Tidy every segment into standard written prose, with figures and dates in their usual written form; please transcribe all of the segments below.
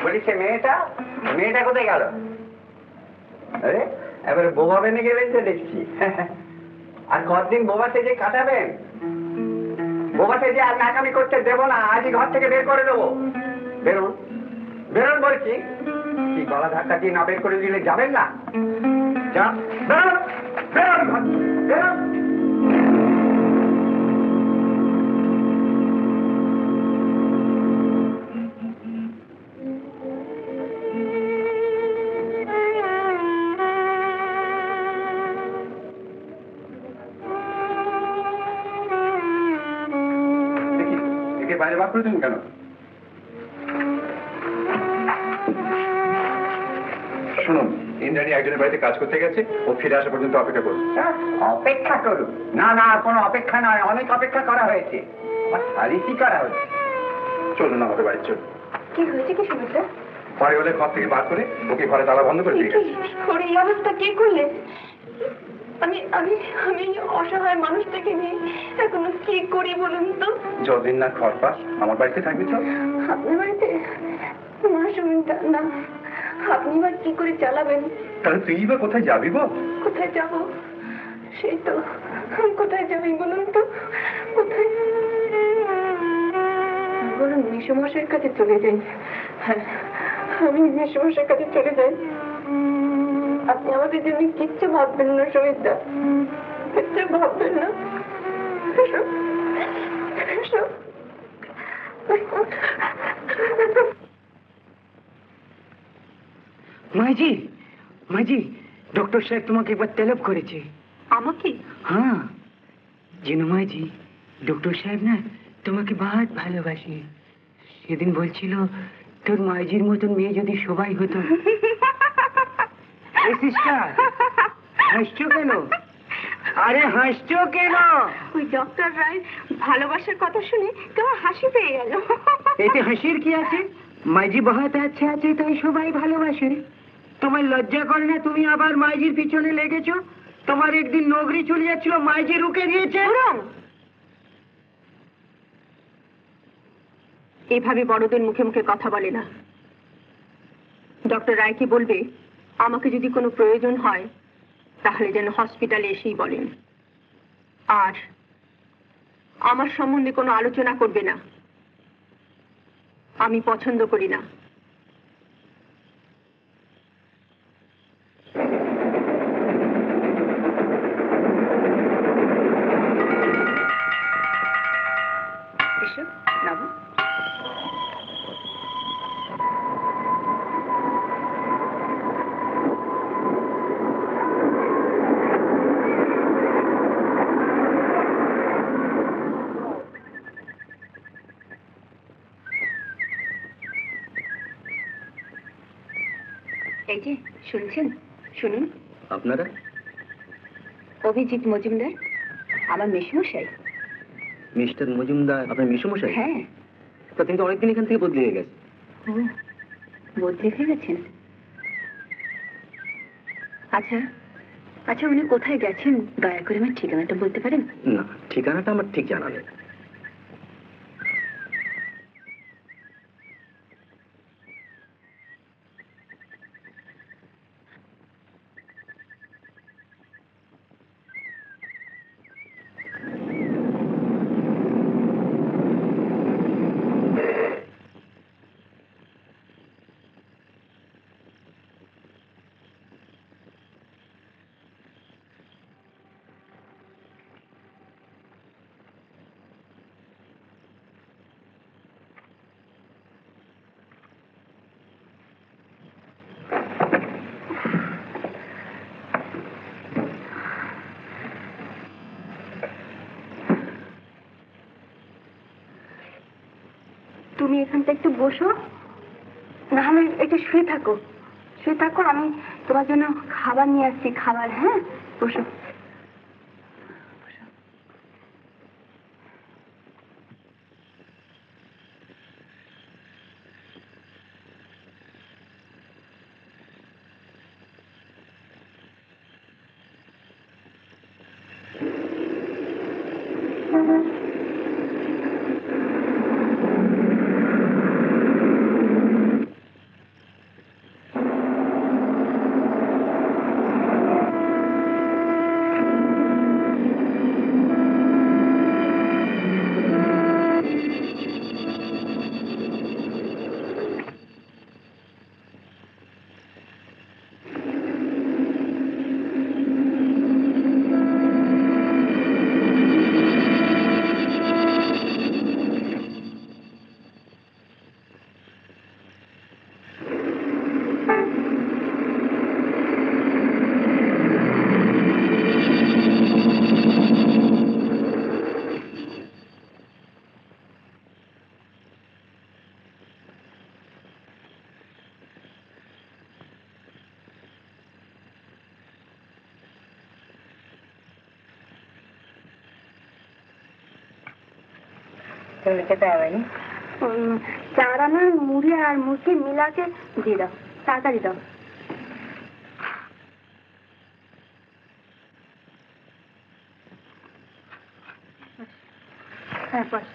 বলি সে মেয়েটা মেয়েটা কোথায় গেল? আরে এবারে বোবা বেনে গেলেন তো দেখছি। আর কতদিন বোবা সেজে কাটাবেন? বোবা সেজে আর নাকামি করতে দেবো না, আজই ঘর থেকে বের করে দেবো। বেরোন বেরোন বলছি। কি গলা ধাক্কা দিয়ে না বের করে দিলে যাবেন না? যান বেরোন বেরোন বেরোন। বাইরে বার করে দিন কেন? শুনুন, ইন্দ্রাণী একজনের বাড়িতে কাজ করতে গেছে, ও ফিরে আসা পর্যন্ত অপেক্ষা করুন। অপেক্ষা করুন? না না, কোনো অপেক্ষা নয়, অনেক অপেক্ষা করা হয়েছে। আমার শাড়ি করা হয়েছে। চলুন আমাদের বাড়ি চলুন। কি হয়েছে কি শুনেছে? বাড়ি হলে ঘর থেকে বার করে ওকে ঘরে তালা বন্ধ করে দিয়ে গেছে। এই অবস্থা কে করলে? আমি আমি আমি অসহায় মানুষটাকে নিয়ে এখনো কি করি বলুন তো? যতদিন না ঘর পাস আমার বাড়িতে থাকবি তো। আপনার বাড়িতে? না সুমিতা না, আপনি এবার কি করে চালাবেন? তাহলে তুই বা কোথায় যাবি বল? কোথায় যাব? সেই তো, কোথায় যাবি বলুন তো? কোথায়? বলুন মেসোমশাইয়ের কাছে চলে যাই। হ্যাঁ, আমি মেসোমশাইয়ের কাছে চলে যাই। আপনি আমাদের জন্য কিচ্ছু ভাববেন না সুমিতা, কিচ্ছু ভাববেন না। মাইজি, মাইজি, ডক্টর সাহেব তোমাকে একবার তলব করেছে। আমাকে? হ্যাঁ, জিনু মাইজি, ডক্টর সাহেব না তোমাকে বহুত ভালোবাসে। সেদিন বলছিল তোর মাইজির মতন মেয়ে যদি সবাই হতো। সিস্টার, হাসছো কেন? আরে হাসছো কেন? ওই ডক্টর রায় ভালোবাসার কথা শুনে তোমার হাসি পেয়ে গেল। এতে হাসির কি আছে? মাইজি বহুত আচ্ছা আছে তাই সবাই ভালোবাসে। তোমার লজ্জা করে না তুমি আবার মাইজির পিছনে লেগেছো? তোমার একদিন নগরী চলে যাচ্ছিল, মাইজি রুকে দিয়েছে। এভাবে বড়দের মুখে মুখে কথা বলে না। ডক্টর রায়কে বলবে আমাকে যদি কোনো প্রয়োজন হয় তাহলে যেন হসপিটালে এসেই বলেন। আর আমার সম্বন্ধে কোনো আলোচনা করবে না, আমি পছন্দ করি না। এসো নাও। এই যে শুনছেন, শুনুন। আপনারা? অভিজিৎ মজুমদার, আমার মেসোমশাই। মিস্টার মজুমদার আপনার মেসোমশাই? হ্যাঁ। তা কিন্তু অনেকদিন এখান থেকে বদলে গেছে। বদলে ফেলেছেন? আচ্ছা আচ্ছা, উনি কোথায় গেছেন দয়া করে আমার ঠিকানাটা বলতে পারেন? না, ঠিকানাটা আমার ঠিক জানা নেই। তুমি এখানটা একটু বসো, না হলে একটু শুয়ে থাকো, শুয়ে থাকো, আমি তোমার জন্য খাবার নিয়ে আসছি, খাবার। হ্যাঁ বসো। তুমি খেতে হবে না? চার আনার মুড়ি আর মুড়কি মিলাকে দিয়ে দাও, তাড়াতাড়ি দাও। হ্যাঁ, বস।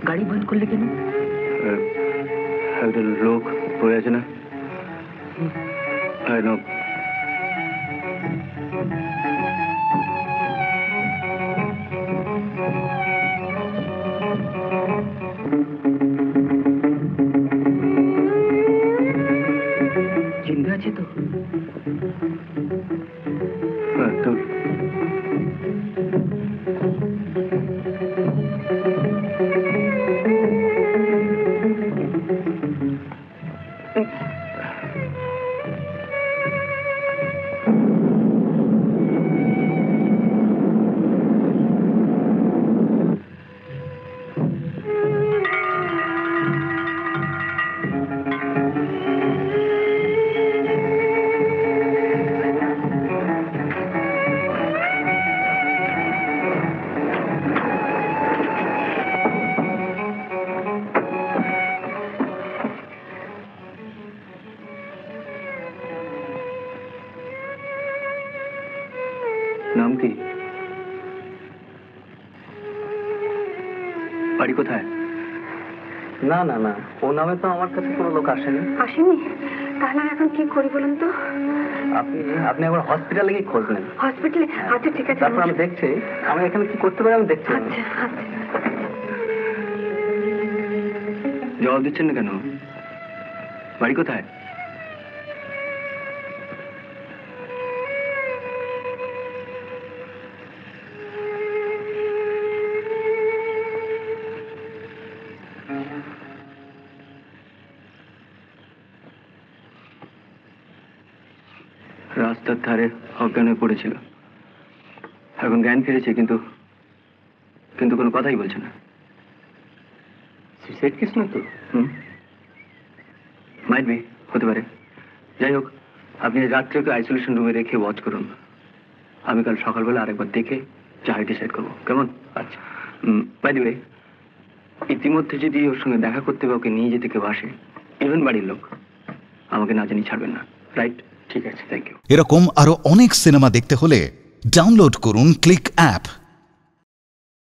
গাড়ি বন্ধ করলে কেন? একটা লোক পড়ে আছে না, জিন্দা আছে তো? নাম কি? বাড়ি কোথায়? না না না, ও নামে তো আমার কাছে কোনো লোক আসেনি। আসেনি? তাহলে আমি এখন কি করি বলুন তো? আপনি আপনি একবার হসপিটালে গিয়ে খোঁজ নেন। হসপিটালে? আচ্ছা, ঠিক আছে। তারপর আমি দেখছি আমি এখানে কি করতে পারি, আমি দেখছি। আচ্ছা আচ্ছা। জবাব দিচ্ছেন না কেন? বাড়ি কোথায়? রাস্তার ধারে অজ্ঞান হয়ে পড়েছিল, এখন জ্ঞান ফিরেছে, কিন্তু কিন্তু কোনো কথাই বলছে না। সুইসাইড কেস না তো? মাইট বি, হতে পারে। যাই হোক, আপনি রাত্রে ওকে আইসোলেশন রুমে রেখে ওয়াচ করুন। আমি কাল সকালবেলা আরেকবার দেখে যাই ডিসাইড করবো, কেমন? আচ্ছা। বাই দি ওয়ে, ইতিমধ্যে যদি ওর সঙ্গে দেখা করতে বা ওকে নিয়ে যেতে কেউ আসে, ইভেন বাড়ির লোক, আমাকে না জানি ছাড়বেন না, রাইট? ঠিক আছে, থ্যাংক ইউ। এরকম আরো অনেক সিনেমা দেখতে হলে ডাউনলোড করুন ক্লিক অ্যাপ।